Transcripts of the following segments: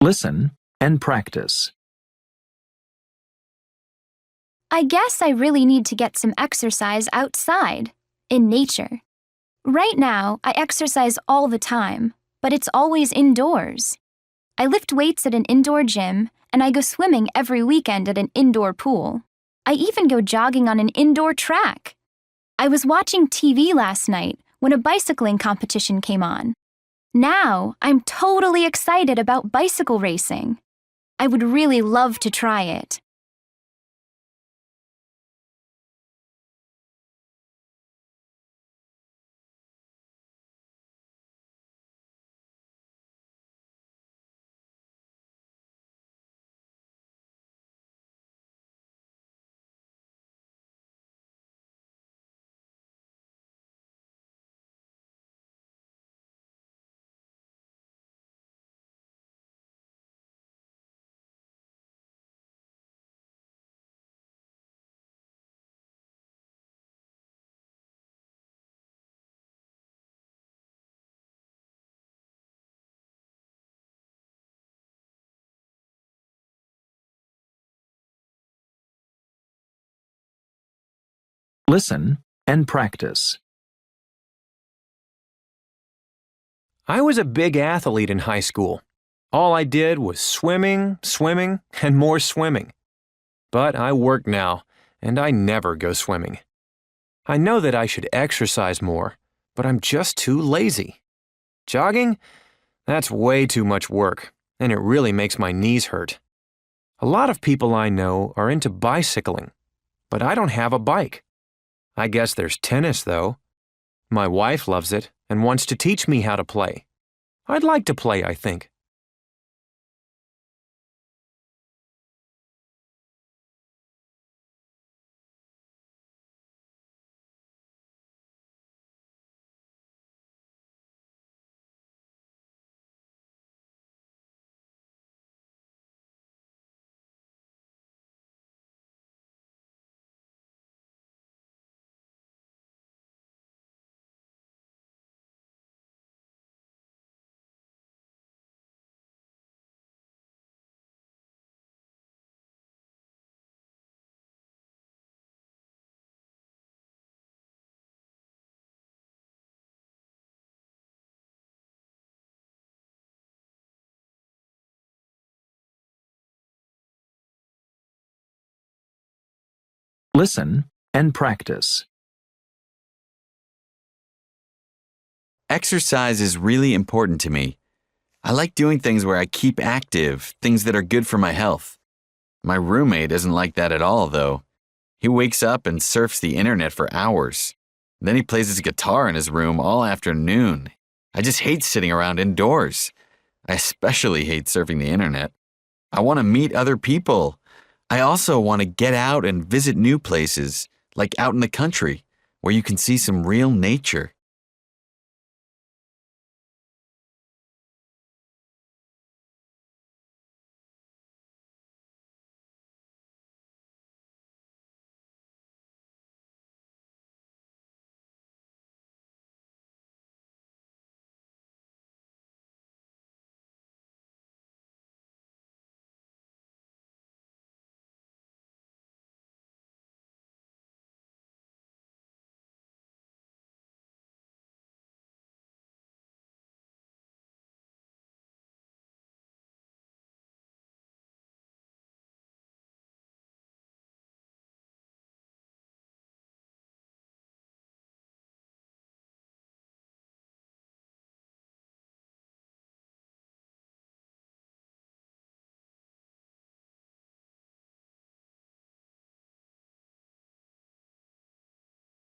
Listen and practice. I guess I really need to get some exercise outside, in nature. Right now, I exercise all the time, but it's always indoors. I lift weights at an indoor gym, and I go swimming every weekend at an indoor pool. I even go jogging on an indoor track. I was watching TV last night when a bicycling competition came on. Now, I'm totally excited about bicycle racing. I would really love to try it. Listen and practice. I was a big athlete in high school. All I did was swimming, and more swimming. But I work now, and I never go swimming. I know that I should exercise more, but I'm just too lazy. Jogging? That's way too much work, and it really makes my knees hurt. A lot of people I know are into bicycling, but I don't have a bike. I guess there's tennis, though. My wife loves it and wants to teach me how to play. I'd like to play, I think. Listen and practice. Exercise is really important to me. I like doing things where I keep active, things that are good for my health. My roommate isn't like that at all, though. He wakes up and surfs the internet for hours. Then he plays his guitar in his room all afternoon. I just hate sitting around indoors. I especially hate surfing the internet. I want to meet other people. I also want to get out and visit new places, like out in the country, where you can see some real nature.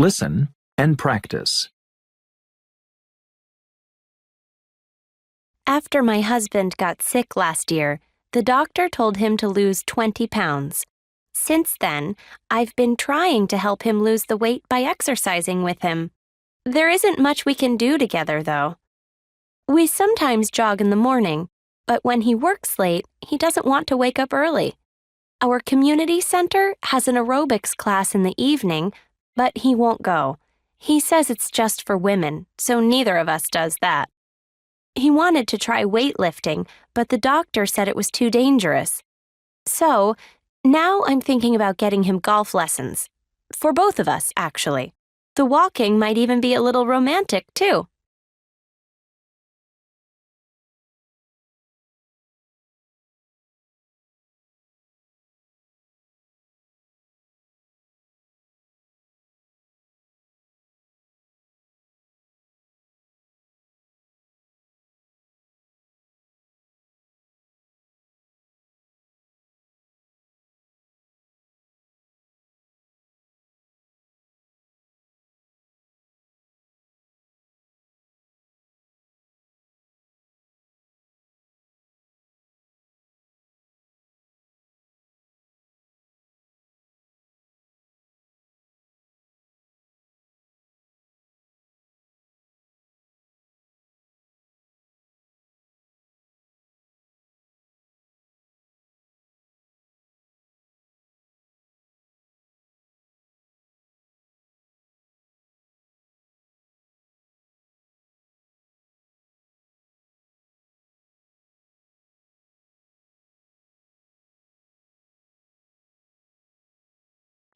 Listen and practice. After my husband got sick last year, the doctor told him to lose 20 pounds. Since then, I've been trying to help him lose the weight by exercising with him. There isn't much we can do together, though. We sometimes jog in the morning, but when he works late, he doesn't want to wake up early. Our community center has an aerobics class in the evening, but he won't go. He says it's just for women, so neither of us does that. He wanted to try weightlifting, but the doctor said it was too dangerous. So, now I'm thinking about getting him golf lessons. For both of us, actually. The walking might even be a little romantic, too.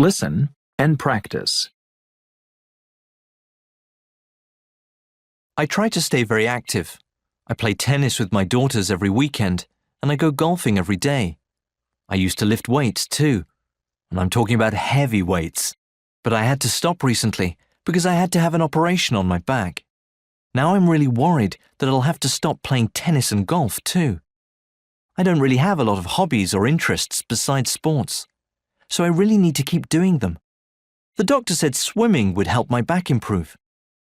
Listen and practice. I try to stay very active. I play tennis with my daughters every weekend, and I go golfing every day. I used to lift weights too, and I'm talking about heavy weights. But I had to stop recently because I had to have an operation on my back. Now I'm really worried that I'll have to stop playing tennis and golf too. I don't really have a lot of hobbies or interests besides sports, so I really need to keep doing them. The doctor said swimming would help my back improve,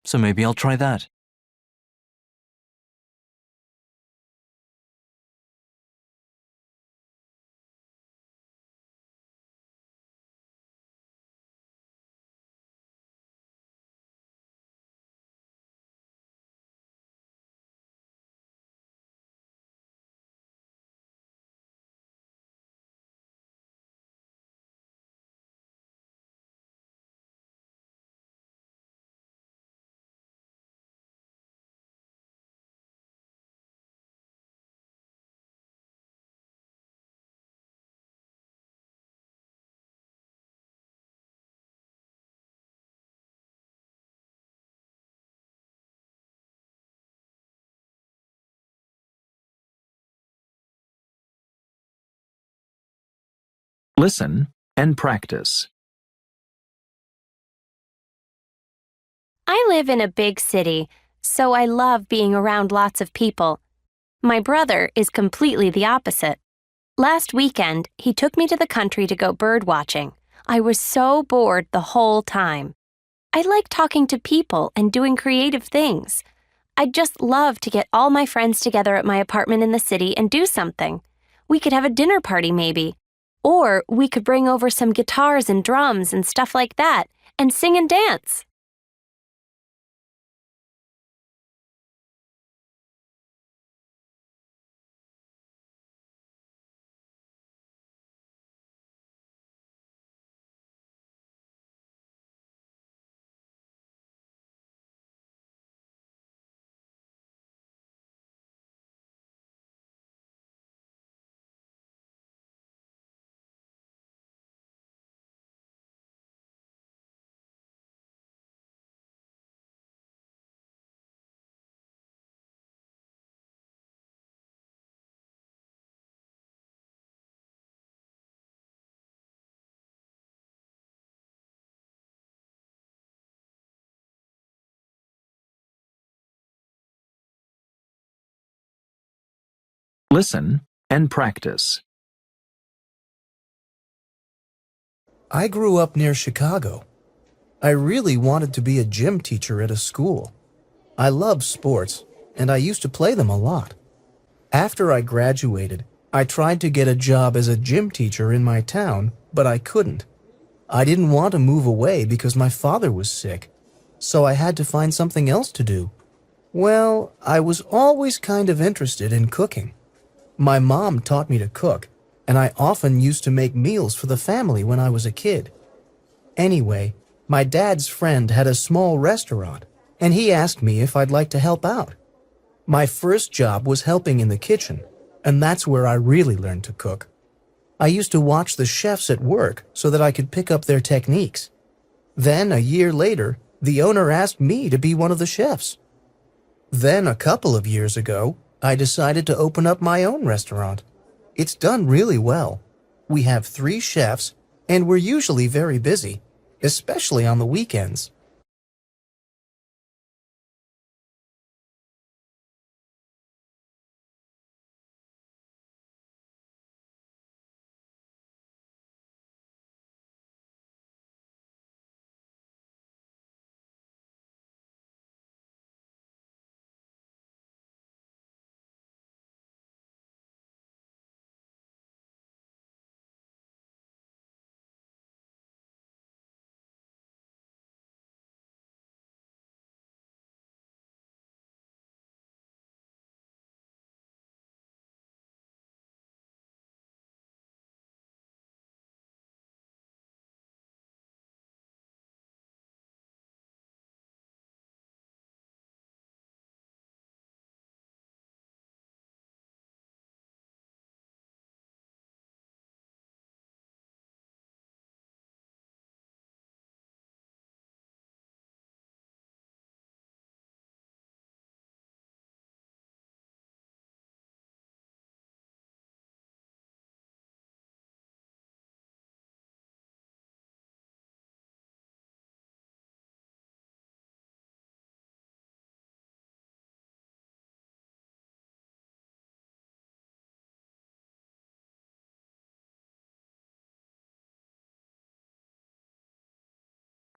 so maybe I'll try that. Listen and practice. I live in a big city, so I love being around lots of people. My brother is completely the opposite. Last weekend, he took me to the country to go bird watching. I was so bored the whole time. I like talking to people and doing creative things. I'd just love to get all my friends together at my apartment in the city and do something. We could have a dinner party maybe. Or we could bring over some guitars and drums and stuff like that and sing and dance. Listen and practice. I grew up near Chicago. I really wanted to be a gym teacher at a school. I love sports, and I used to play them a lot. After I graduated, I tried to get a job as a gym teacher in my town, but I couldn't. I didn't want to move away because my father was sick, so I had to find something else to do. Well, I was always kind of interested in cooking. My mom taught me to cook, and I often used to make meals for the family when I was a kid. Anyway, my dad's friend had a small restaurant, and he asked me if I'd like to help out. My first job was helping in the kitchen, and that's where I really learned to cook. I used to watch the chefs at work so that I could pick up their techniques. Then, a year later, the owner asked me to be one of the chefs. Then, a couple of years ago, I decided to open up my own restaurant. It's done really well. We have 3 chefs, and we're usually very busy, especially on the weekends.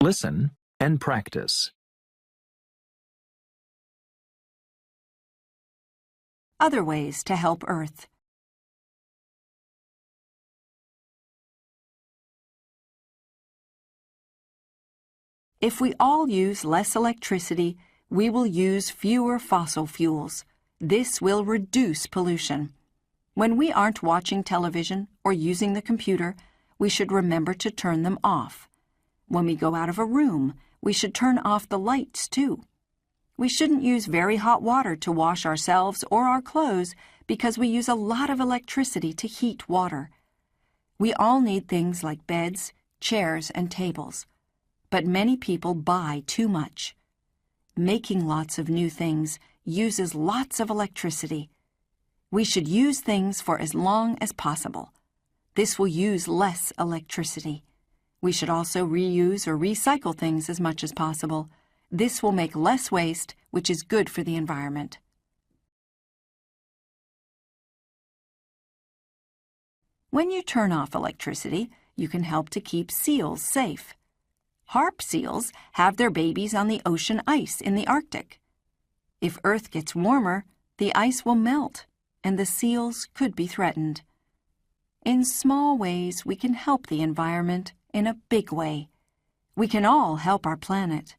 Listen and practice. Other ways to help Earth. If we all use less electricity, we will use fewer fossil fuels. This will reduce pollution. When we aren't watching television or using the computer, we should remember to turn them off. When we go out of a room, we should turn off the lights too. We shouldn't use very hot water to wash ourselves or our clothes because we use a lot of electricity to heat water. We all need things like beds, chairs, and tables. But many people buy too much. Making lots of new things uses lots of electricity. We should use things for as long as possible. This will use less electricity. We should also reuse or recycle things as much as possible. This will make less waste, which is good for the environment. When you turn off electricity, you can help to keep seals safe. Harp seals have their babies on the ocean ice in the Arctic. If Earth gets warmer, the ice will melt, and the seals could be threatened. In small ways, we can help the environment in a big way. We can all help our planet.